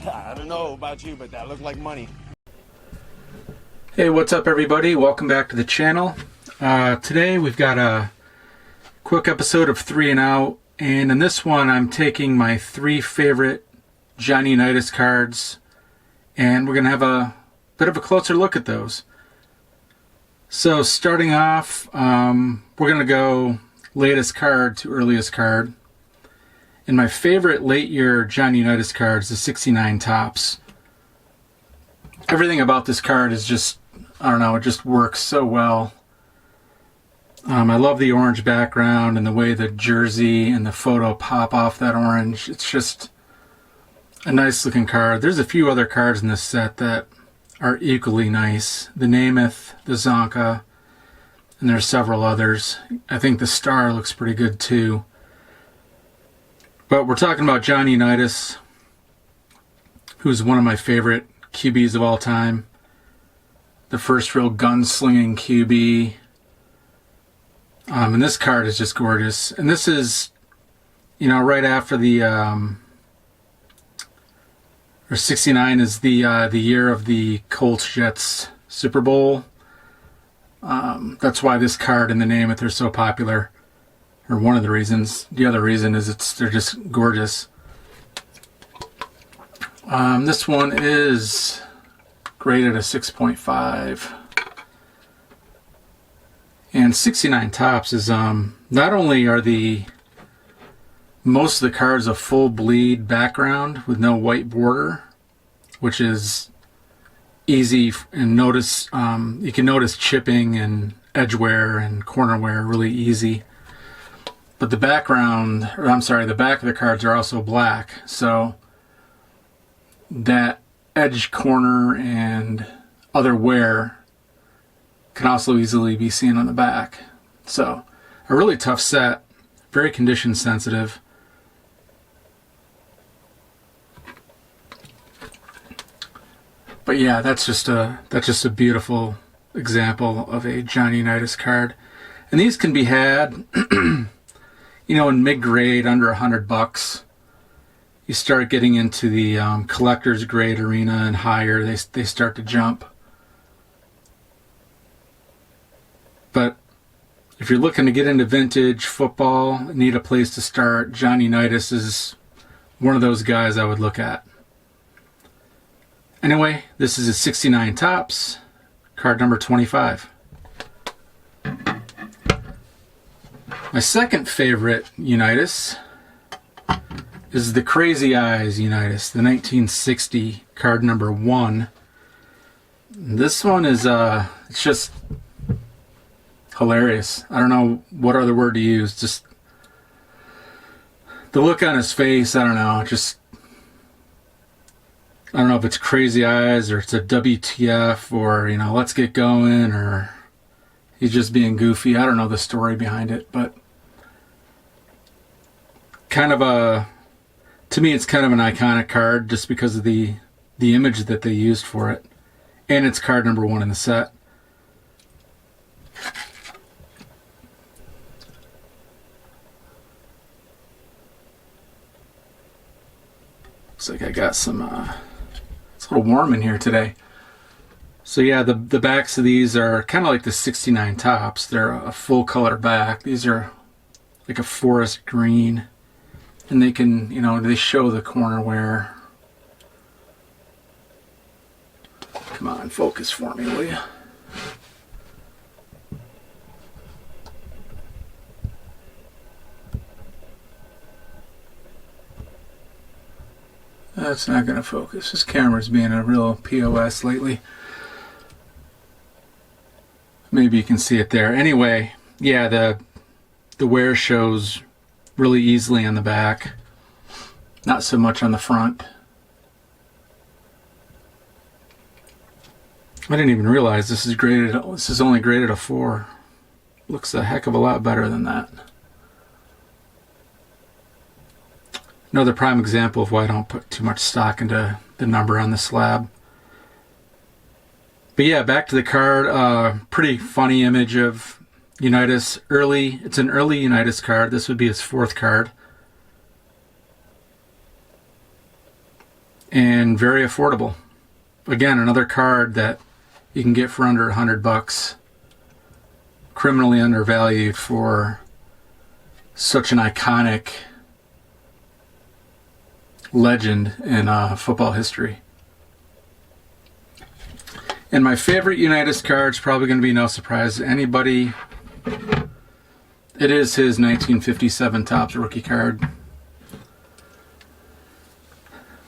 I don't know about you, but that looked like money. Hey, what's up everybody? Welcome back to the channel. Today we've got a quick episode of 3 and Out, and in this one I'm taking my 3 favorite Johnny Unitas cards and we're going to have a bit of a closer look at those. So starting off, we're going to go latest card to earliest card. And my favorite late year Johnny Unitas card is the 69 Topps. Everything about this card is just, I don't know, it just works so well. I love the orange background and the way the jersey and the photo pop off that orange. It's just a nice looking card. There's a few other cards in this set that are equally nice. The Namath, the Zonka, and there's several others. I think the Star looks pretty good too. But we're talking about Johnny Unitas, who's one of my favorite QBs of all time. The first real gunslinging QB. And this card is just gorgeous. And this is, you know, right after the, or 69 is the year of the Colts-Jets Super Bowl. That's why this card and the Namath they're so popular. Or one of the reasons. The other reason is they're just gorgeous. This one is graded a 6.5. And 69 Topps is not only are most of the cards a full bleed background with no white border, which is easy, and notice you can notice chipping and edge wear and corner wear really easy. But the background, or I'm sorry, the back of the cards are also black, so that edge, corner, and other wear can also easily be seen on the back. So a really tough set, very condition sensitive. But yeah, that's just a beautiful example of a Johnny Unitas card. And these can be had you know, in mid-grade, under $100. You start getting into the collector's grade arena and higher, they start to jump. But if you're looking to get into vintage football, need a place to start, Johnny Unitas is one of those guys I would look at. Anyway, this is a 69 Topps, card number 25. My second favorite Unitas is the Crazy Eyes Unitas, the 1960 card number 1. This one is it's just hilarious. I don't know what other word to use. Just the look on his face, I don't know, I don't know if it's crazy eyes or it's a WTF or, you know, let's get going, or he's just being goofy. I don't know the story behind it, but to me it's kind of an iconic card just because of the image that they used for it. And it's card number 1 in the set. Looks like I got some it's a little warm in here today. So yeah, the backs of these are kind of like the 69 Topps. They're a full color back. These are like a forest green. And they can, you know, they show the corner wear. Come on, focus for me, will you? That's not going to focus. This camera's being a real POS lately. Maybe you can see it there. Anyway, yeah, the wear shows really easily on the back, not so much on the front. I didn't even realize this is only graded a 4. Looks a heck of a lot better than that. Another prime example of why I don't put too much stock into the number on the slab. But yeah, back to the card. Pretty funny image of Unitas early. It's an early Unitas card. This would be his 4th card. and very affordable. Again, another card that you can get for under $100. Criminally undervalued for such an iconic legend in football history. And my favorite Unitas card is probably going to be no surprise to anybody. It is his 1957 Topps rookie card.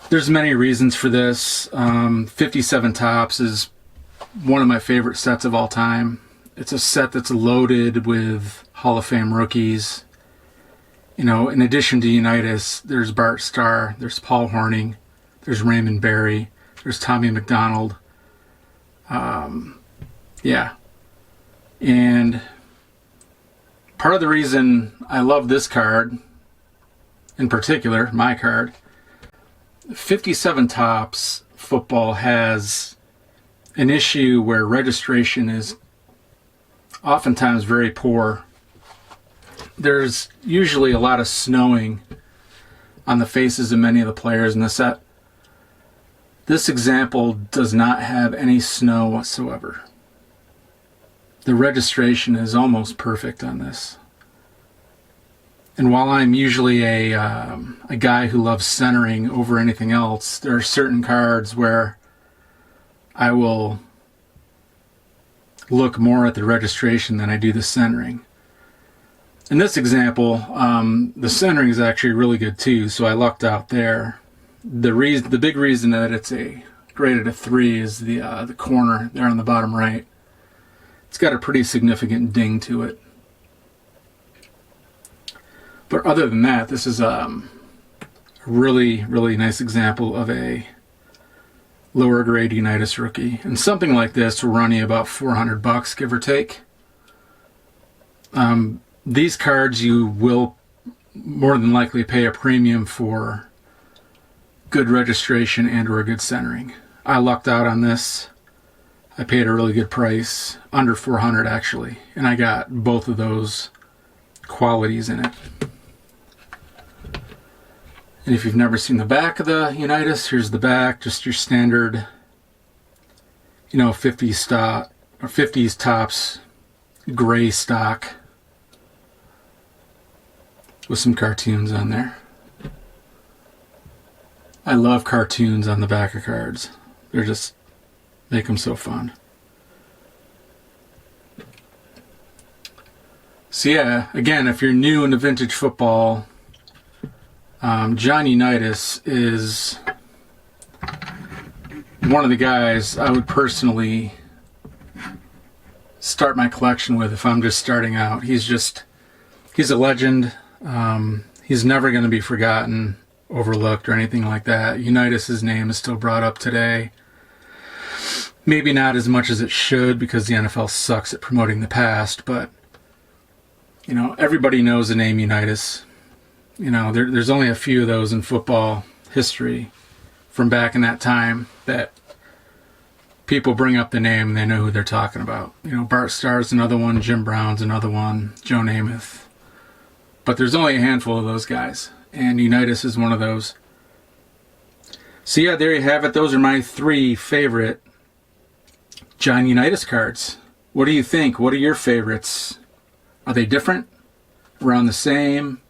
There's many reasons for this. 57 Topps is one of my favorite sets of all time. It's a set that's loaded with Hall of Fame rookies. You know, in addition to Unitas, there's Bart Starr, there's Paul Hornung, there's Raymond Berry, there's Tommy McDonald. Yeah. And part of the reason I love this card, in particular, my card, 57 Topps football has an issue where registration is oftentimes very poor. There's usually a lot of snowing on the faces of many of the players in the set. This example does not have any snow whatsoever. The registration is almost perfect on this. And while I'm usually a guy who loves centering over anything else, there are certain cards where I will look more at the registration than I do the centering. In this example, the centering is actually really good too, so I lucked out there. The big reason that it's graded a 3 is the corner there on the bottom right. It's got a pretty significant ding to it. But other than that, this is a really, really nice example of a lower grade Unitas rookie. And something like this will run you about $400, give or take. These cards you will more than likely pay a premium for good registration and or good centering. I lucked out on this. I paid a really good price, under $400 actually, and I got both of those qualities in it. And if you've never seen the back of the Unitas, here's the back, just your standard, 50s stock or 50s Topps gray stock with some cartoons on there. I love cartoons on the back of cards. They're just make them so fun. So yeah, again, if you're new into vintage football, Johnny Unitas is one of the guys I would personally start my collection with if I'm just starting out. He's a legend. He's never going to be forgotten, overlooked, or anything like that. Unitas' name is still brought up today. Maybe not as much as it should because the NFL sucks at promoting the past, but everybody knows the name Unitas. There's only a few of those in football history from back in that time that people bring up the name and they know who they're talking about. Bart Starr's another one, Jim Brown's another one, Joe Namath. But there's only a handful of those guys, and Unitas is one of those. So yeah, there you have it. Those are my 3 favorite Johnny Unitas cards. What do you think? What are your favorites? Are they different? Around the same?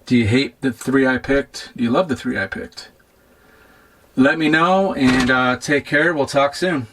Do you hate the 3 I picked? Do you love the 3 I picked? Let me know, and take care. We'll talk soon.